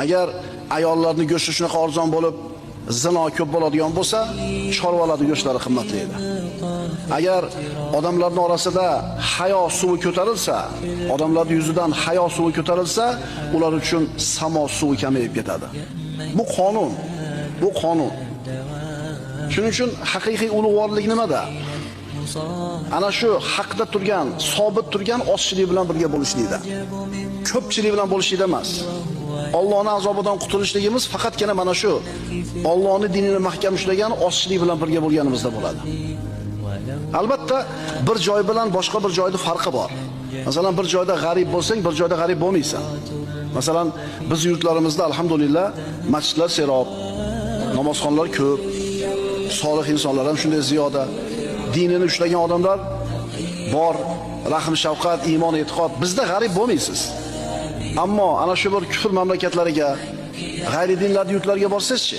Agar ayollarning go'shti shunaqa arzon bo'lib, zino ko'p bo'ladigan bo'lsa, chorvalarning go'shtlari qimmatlaydi. Agar odamlarning orasida hayo suvi ko'tarilsa, odamlarning yuzidan hayo suvi ko'tarilsa, ular uchun samo suvi kamayib ketadi. Bu qonun. Bu qonun. Shuning uchun haqiqiy ulug'vorlik nimada? Ana shu haqda turgan, sobit turgan ozchilik bilan birga bo'lishlikda. Ko'pchilik bilan bo'lishlikda emas. Allohning azobidan qutulishligimiz faqatgina mana shu Allohning dinini mahkam ushlagan ozchilik bilan birga bo'lganimizda bo'ladi. Albatta, bir joy bilan boshqa bir joyning farqi bor. Masalan, bir joyda g'arib bo'lsang, bir joyda g'arib bo'lmaysan. Masalan, biz yurtlarimizda alhamdulillah masjidlar serob, namozxonlar ko'p, solih insonlar ham shunday ziyoda, dinini ushlagan odamlar bor, rahm shafqat, iymon, e'tiqod. Bizda g'arib bo'lmaysiz. Ammo ana shu bir kufr mamlakatlariga, g'ayri dinlar yurtlariga borsangizchi,